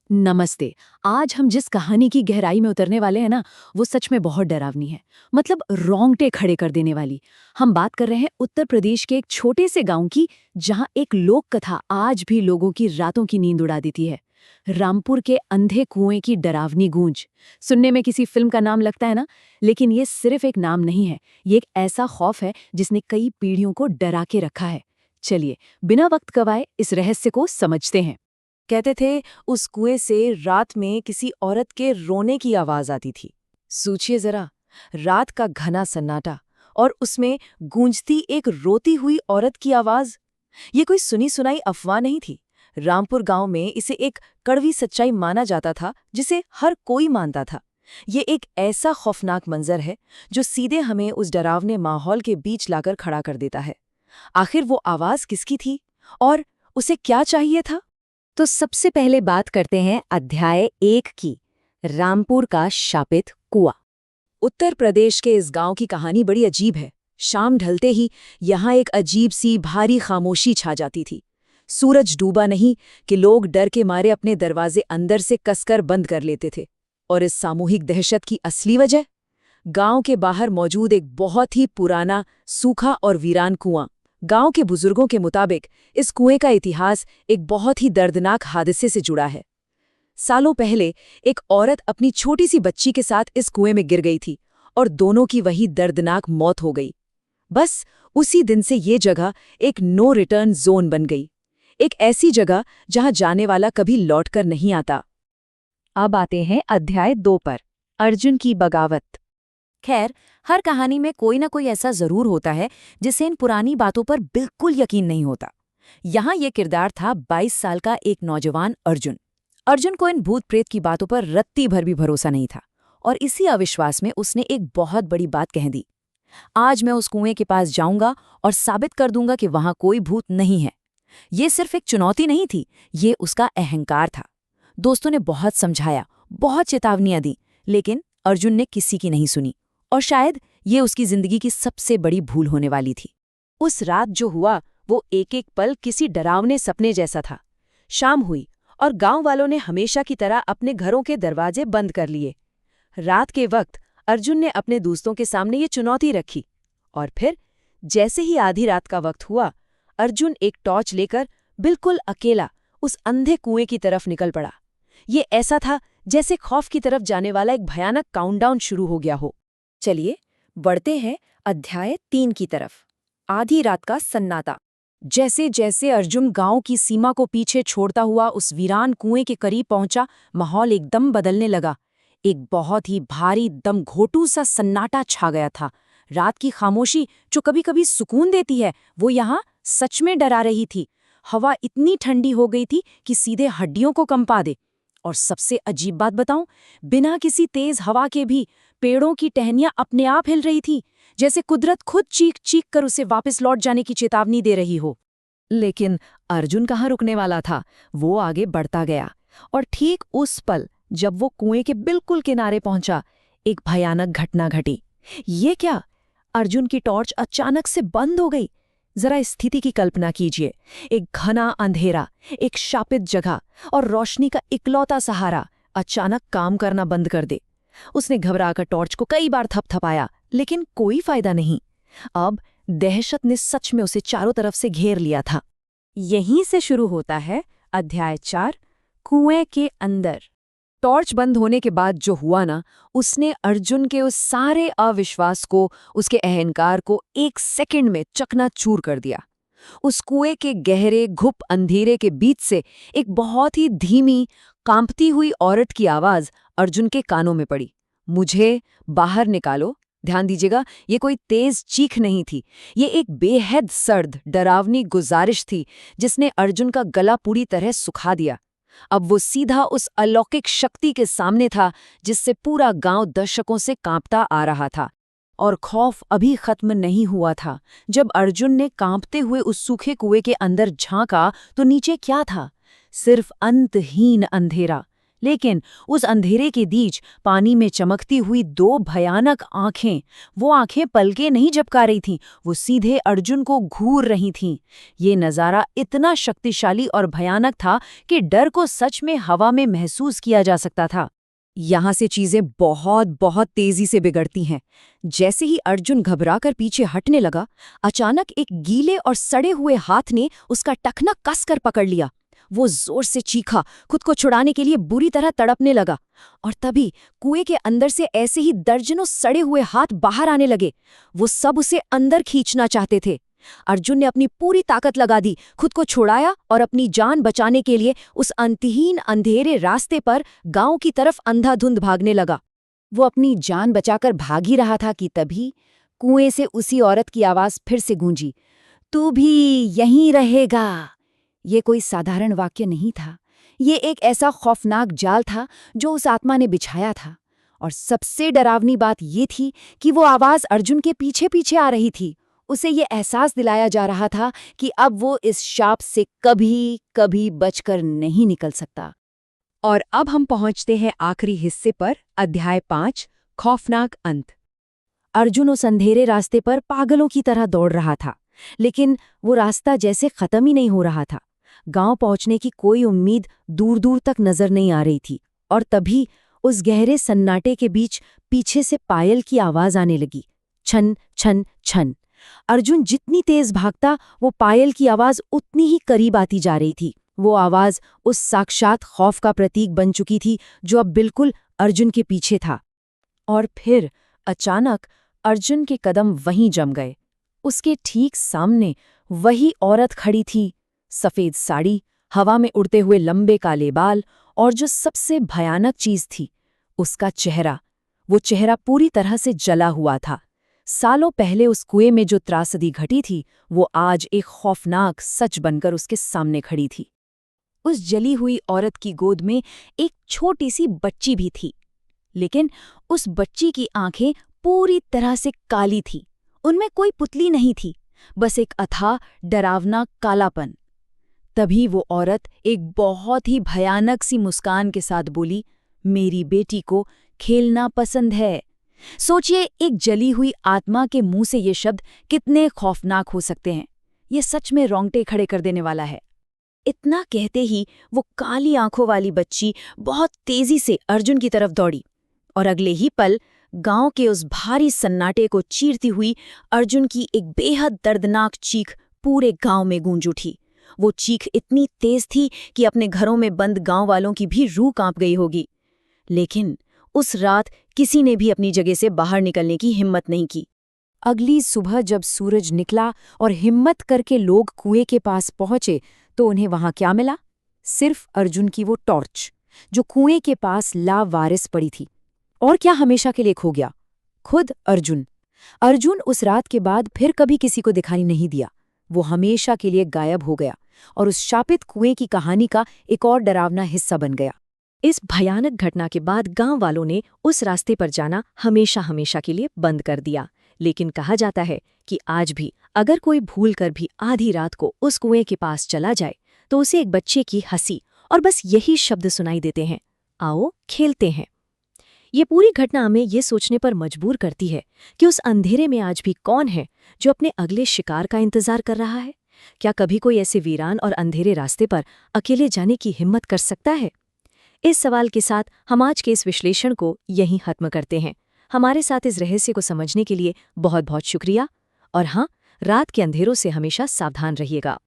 नमस्ते। आज हम जिस कहानी की गहराई में उतरने वाले हैं ना, वो सच में बहुत डरावनी है। मतलब रोंगटे खड़े कर देने वाली। हम बात कर रहे हैं उत्तर प्रदेश के एक छोटे से गांव की, जहां एक लोक कथा आज भी लोगों की रातों की नींद उड़ा देती है। रामपुर के अंधे कुएं की डरावनी गूंज। सुनने में किसी फिल्म का नाम लगता है ना, लेकिन ये सिर्फ एक नाम नहीं है। ये एक ऐसा खौफ है जिसने कई पीढ़ियों को डरा के रखा है। चलिए, बिना वक्त गवाए इस रहस्य को समझते हैं। कहते थे उस कुएं से रात में किसी औरत के रोने की आवाज आती थी। सोचिए जरा, रात का घना सन्नाटा और उसमें गूंजती एक रोती हुई औरत की आवाज। ये कोई सुनी सुनाई अफवाह नहीं थी। रामपुर गांव में इसे एक कड़वी सच्चाई माना जाता था, जिसे हर कोई मानता था। ये एक ऐसा खौफनाक मंजर है जो सीधे हमें उस डरावने माहौल के बीच लाकर खड़ा कर देता है। आखिर वो आवाज किसकी थी और उसे क्या चाहिए था? तो सबसे पहले बात करते हैं अध्याय 1 की, रामपुर का शापित कुआं। उत्तर प्रदेश के इस गांव की कहानी बड़ी अजीब है। शाम ढलते ही यहाँ एक अजीब सी भारी खामोशी छा जाती थी। सूरज डूबा नहीं कि लोग डर के मारे अपने दरवाजे अंदर से कसकर बंद कर लेते थे। और इस सामूहिक दहशत की असली वजह, गांव के बाहर मौजूद एक बहुत ही पुराना, सूखा और वीरान कुआं। गांव के बुजुर्गों के मुताबिक इस कुएं का इतिहास एक बहुत ही दर्दनाक हादसे से जुड़ा है। सालों पहले एक औरत अपनी छोटी सी बच्ची के साथ इस कुएं में गिर गई थी और दोनों की वही दर्दनाक मौत हो गई। बस उसी दिन से ये जगह एक नो रिटर्न जोन बन गई, एक ऐसी जगह जहां जाने वाला कभी लौटकर नहीं आता। अब आते हैं अध्याय 2 पर, अर्जुन की बगावत। खैर, हर कहानी में कोई ना कोई ऐसा जरूर होता है जिसे इन पुरानी बातों पर बिल्कुल यकीन नहीं होता। यहाँ ये किरदार था 22 साल का एक नौजवान अर्जुन। अर्जुन को इन भूत प्रेत की बातों पर रत्ती भर भी भरोसा नहीं था, और इसी अविश्वास में उसने एक बहुत बड़ी बात कह दी। आज मैं उस कुएं के पास जाऊंगा और साबित कर दूंगा कि वहां कोई भूत नहीं है। ये सिर्फ एक चुनौती नहीं थी, ये उसका अहंकार था। दोस्तों ने बहुत समझाया, बहुत चेतावनियां दी, लेकिन अर्जुन ने किसी की नहीं सुनी। और शायद ये उसकी जिंदगी की सबसे बड़ी भूल होने वाली थी। उस रात जो हुआ वो एक एक पल किसी डरावने सपने जैसा था। शाम हुई और गांव वालों ने हमेशा की तरह अपने घरों के दरवाजे बंद कर लिए। रात के वक्त अर्जुन ने अपने दोस्तों के सामने ये चुनौती रखी। और फिर जैसे ही आधी रात का वक्त हुआ, अर्जुन एक टॉर्च लेकर बिल्कुल अकेला उस अंधे कुएं की तरफ निकल पड़ा। ये ऐसा था जैसे खौफ की तरफ जाने वाला एक भयानक काउंटडाउन शुरू हो गया हो। चलिए बढ़ते हैं अध्याय 3 की तरफ, आधी रात का सन्नाटा। जैसे जैसे अर्जुन गांव की सीमा को पीछे छोड़ता हुआ उस वीरान कुएं के करीब पहुंचा, माहौल एकदम बदलने लगा। एक बहुत ही भारी, दम घोटू सा सन्नाटा छा गया था। रात की खामोशी जो कभी कभी सुकून देती है, वो यहाँ सच में डरा रही थी। हवा इतनी ठंडी हो गई थी कि सीधे हड्डियों को कंपा दे। और सबसे अजीब बात बताऊं, बिना किसी तेज हवा के भी पेड़ों की टहनियां अपने आप हिल रही थी, जैसे कुदरत खुद चीख चीख कर उसे वापस लौट जाने की चेतावनी दे रही हो। लेकिन अर्जुन कहाँ रुकने वाला था, वो आगे बढ़ता गया। और ठीक उस पल जब वो कुएं के बिल्कुल किनारे पहुंचा, एक भयानक घटना घटी। ये क्या, अर्जुन की टॉर्च अचानक से बंद हो गई। जरा इस स्थिति की कल्पना कीजिए, एक घना अंधेरा, एक शापित जगह और रोशनी का इकलौता सहारा अचानक काम करना बंद कर दे। उसने घबराकर टॉर्च को कई बार थपथपाया, लेकिन कोई फायदा नहीं। अब दहशत ने सच में उसे चारों तरफ से घेर लिया था। यहीं से शुरू होता है अध्याय 4, कुएं के अंदर। टॉर्च बंद होने के बाद जो हुआ ना, उसने अर्जुन के उस सारे अविश्वास को, उसके अहंकार को एक सेकंड में चकनाचूर कर दिया। उस कुएं के गहरे घुप अंधेरे के बीच से एक बहुत ही धीमी, कांपती हुई औरत की आवाज अर्जुन के कानों में पड़ी। मुझे बाहर निकालो। ध्यान दीजिएगा, ये कोई तेज चीख नहीं थी, ये एक बेहद सर्द, डरावनी गुजारिश थी जिसने अर्जुन का गला पूरी तरह सुखा दिया। अब वो सीधा उस अलौकिक शक्ति के सामने था जिससे पूरा गांव दशकों से कांपता आ रहा था। और खौफ अभी खत्म नहीं हुआ था। जब अर्जुन ने कांपते हुए उस सूखे कुएं के अंदर झांका तो नीचे क्या था? सिर्फ अंतहीन अंधेरा, लेकिन उस अंधेरे के बीच पानी में चमकती हुई दो भयानक आंखें, वो आंखें पलकें नहीं झपका रही थीं, वो सीधे अर्जुन को घूर रही थीं। ये नज़ारा इतना शक्तिशाली और भयानक था कि डर को सच में हवा में महसूस किया जा सकता था। यहाँ से चीजें बहुत बहुत तेजी से बिगड़ती हैं। जैसे ही अर्जुन घबराकर पीछे हटने लगा, अचानक एक गीले और सड़े हुए हाथ ने उसका टखना कसकर पकड़ लिया। वो जोर से चीखा, खुद को छुड़ाने के लिए बुरी तरह तड़पने लगा। और तभी कुएं के अंदर से ऐसे ही दर्जनों सड़े हुए हाथ बाहर आने लगे। वो सब उसे अंदर खींचना चाहते थे। अर्जुन ने अपनी पूरी ताकत लगा दी, खुद को छुड़ाया और अपनी जान बचाने के लिए उस अंतहीन अंधेरे रास्ते पर गांव की तरफ अंधाधुंध भागने लगा। वो अपनी जान बचाकर भाग ही रहा था कि तभी कुएं से उसी औरत की आवाज फिर से गूंजी, तू भी यहीं रहेगा। ये कोई साधारण वाक्य नहीं था, ये एक ऐसा खौफनाक जाल था जो उस आत्मा ने बिछाया था। और सबसे डरावनी बात ये थी कि वो आवाज अर्जुन के पीछे पीछे आ रही थी। उसे ये एहसास दिलाया जा रहा था कि अब वो इस शाप से कभी कभी बचकर नहीं निकल सकता। और अब हम पहुंचते हैं आखिरी हिस्से पर, अध्याय 5, खौफनाक अंत। अर्जुन उस अंधेरे रास्ते पर पागलों की तरह दौड़ रहा था, लेकिन वो रास्ता जैसे खत्म ही नहीं हो रहा था। गांव पहुंचने की कोई उम्मीद दूर दूर तक नजर नहीं आ रही थी। और तभी उस गहरे सन्नाटे के बीच पीछे से पायल की आवाज आने लगी, छन छन छन। अर्जुन जितनी तेज भागता, वो पायल की आवाज उतनी ही करीब आती जा रही थी। वो आवाज उस साक्षात खौफ का प्रतीक बन चुकी थी जो अब बिल्कुल अर्जुन के पीछे था। और फिर अचानक अर्जुन के कदम वहीं जम गए। उसके ठीक सामने वही औरत खड़ी थी, सफेद साड़ी, हवा में उड़ते हुए लंबे काले बाल, और जो सबसे भयानक चीज थी, उसका चेहरा। वो चेहरा पूरी तरह से जला हुआ था। सालों पहले उस कुएं में जो त्रासदी घटी थी, वो आज एक खौफनाक सच बनकर उसके सामने खड़ी थी। उस जली हुई औरत की गोद में एक छोटी सी बच्ची भी थी, लेकिन उस बच्ची की आंखें पूरी तरह से काली थी। उनमें कोई पुतली नहीं थी, बस एक अथाह डरावना कालापन। तभी वो औरत एक बहुत ही भयानक सी मुस्कान के साथ बोली, मेरी बेटी को खेलना पसंद है। सोचिए, एक जली हुई आत्मा के मुंह से ये शब्द कितने खौफनाक हो सकते हैं। ये सच में रोंगटे खड़े कर देने वाला है। इतना कहते ही वो काली आंखों वाली बच्ची बहुत तेजी से अर्जुन की तरफ दौड़ी, और अगले ही पल गांव के उस भारी सन्नाटे को चीरती हुई अर्जुन की एक बेहद दर्दनाक चीख पूरे गांव में गूंज उठी। वो चीख इतनी तेज थी कि अपने घरों में बंद गांव वालों की भी रूह कांप गई होगी। लेकिन उस रात किसी ने भी अपनी जगह से बाहर निकलने की हिम्मत नहीं की। अगली सुबह जब सूरज निकला और हिम्मत करके लोग कुएं के पास पहुंचे, तो उन्हें वहां क्या मिला? सिर्फ अर्जुन की वो टॉर्च, जो कुएं के पास लावारिस पड़ी थी। और क्या हमेशा के लिए खो गया? खुद अर्जुन। अर्जुन उस रात के बाद फिर कभी किसी को दिखाई नहीं दिया। वो हमेशा के लिए गायब हो गया और उस शापित कुएं की कहानी का एक और डरावना हिस्सा बन गया। इस भयानक घटना के बाद गांव वालों ने उस रास्ते पर जाना हमेशा हमेशा के लिए बंद कर दिया। लेकिन कहा जाता है कि आज भी अगर कोई भूल कर भी आधी रात को उस कुएं के पास चला जाए, तो उसे एक बच्चे की हंसी और बस यही शब्द सुनाई देते हैं, आओ खेलते हैं। ये पूरी घटना हमें ये सोचने पर मजबूर करती है कि उस अंधेरे में आज भी कौन है जो अपने अगले शिकार का इंतजार कर रहा है। क्या कभी कोई ऐसे वीरान और अंधेरे रास्ते पर अकेले जाने की हिम्मत कर सकता है? इस सवाल के साथ हम आज के इस विश्लेषण को यहीं खत्म करते हैं। हमारे साथ इस रहस्य को समझने के लिए बहुत बहुत शुक्रिया। और हाँ, रात के अंधेरों से हमेशा सावधान रहिएगा।